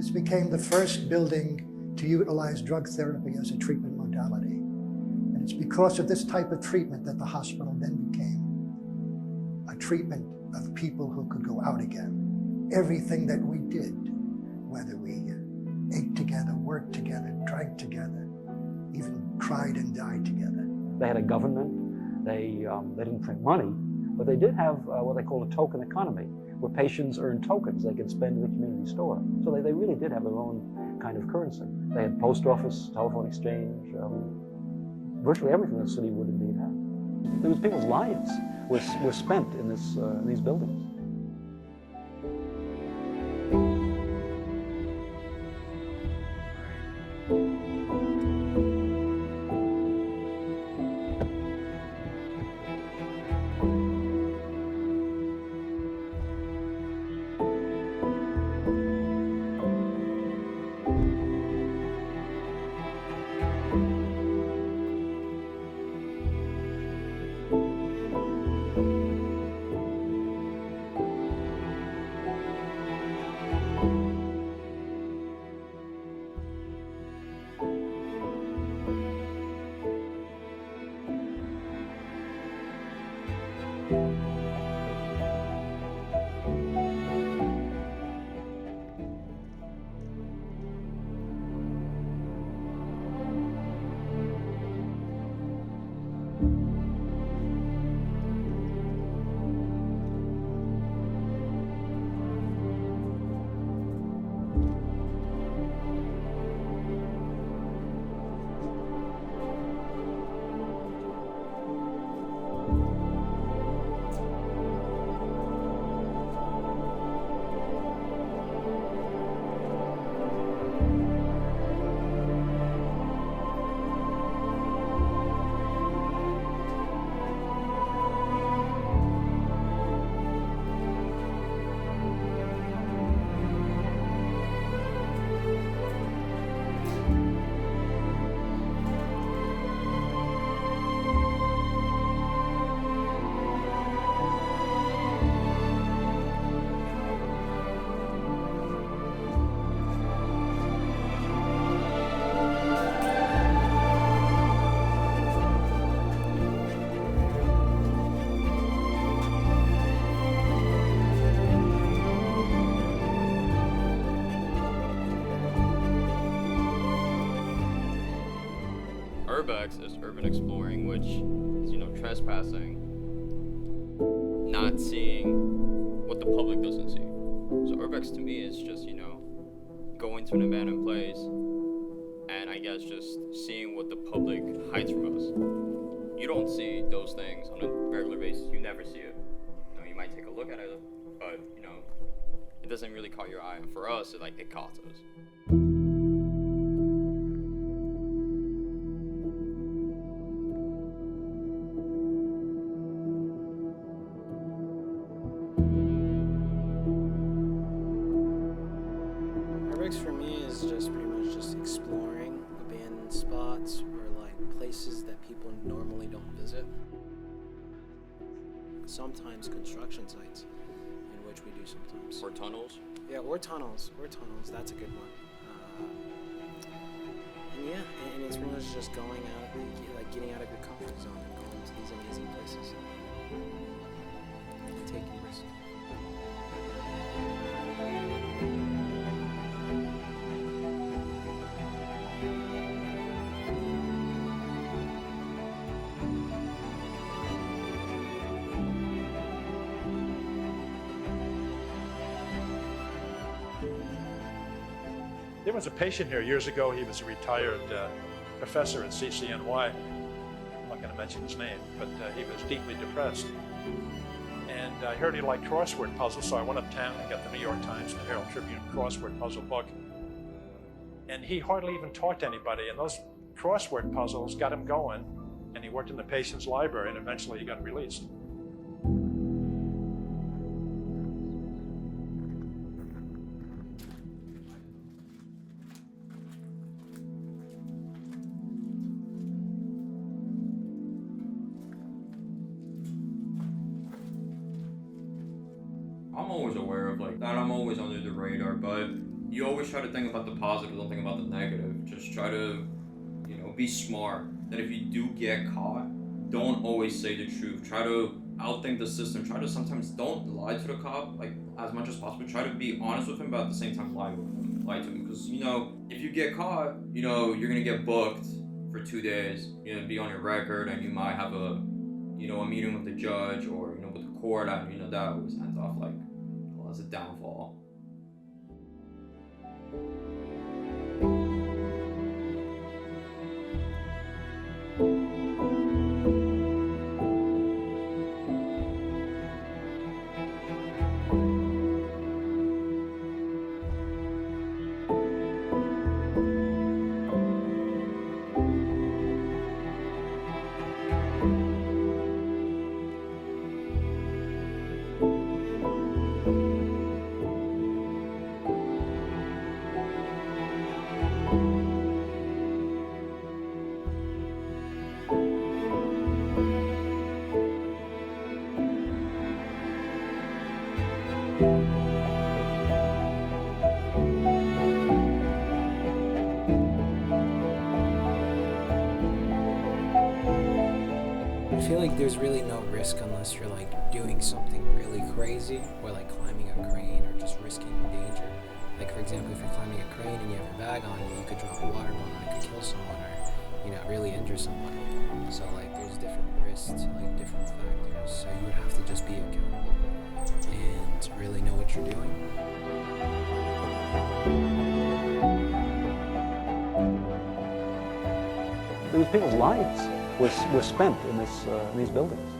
This became the first building to utilize drug therapy as a treatment modality. And it's because of this type of treatment that the hospital then became a treatment of people who could go out again. Everything that we did, whether we ate together, worked together, drank together, even cried and died together. They had a government. They didn't print money, but they did have what they call a token economy, where patients earn tokens they could spend in the community store. So they really did have their own kind of currency. They had post office, telephone exchange, virtually everything the city would indeed have. There was people's lives were spent in these buildings. Urbex is urban exploring, which is, trespassing, not seeing what the public doesn't see. So Urbex to me is just, going to an abandoned place and I guess just seeing what the public hides from us. You don't see those things on a regular basis. You never see it. You might take a look at it, but, it doesn't really caught your eye. And for us, it caught us. Urbex for me is just pretty much just exploring abandoned spots or places that people normally don't visit. Sometimes construction sites, in which we do sometimes. Or tunnels? Yeah, or tunnels. That's a good one. And it's pretty much just going out, getting out of your comfort zone and going to these amazing places and taking risks. There was a patient here years ago. He was a retired professor at CCNY. I'm not going to mention his name, but he was deeply depressed. And I heard he liked crossword puzzles, so I went uptown and got the New York Times and the Herald Tribune crossword puzzle book. And he hardly even talked to anybody, and those crossword puzzles got him going, and he worked in the patient's library, and eventually he got released. I'm always aware of that I'm always under the radar, but you always try to think about the positive, don't think about the negative. Just try to, be smart. That if you do get caught, don't always say the truth. Try to outthink the system. Try to sometimes don't lie to the cop, like, as much as possible. Try to be honest with him, but at the same time lie to him. Because, if you get caught, you're gonna get booked for 2 days, be on your record, and you might have a meeting with the judge or, with the court, and, that always ends off like, well, as a downfall. I feel like there's really no risk unless you're like doing something really crazy, or like climbing a crane or just risking danger. Like, for example, if you're climbing a crane and you have your bag on you, you could drop a water balloon and it could kill someone, or really injure someone. So like there's different risks to like different factors. So you would have to just be accountable and really know what you're doing. These people's lives were spent in these buildings.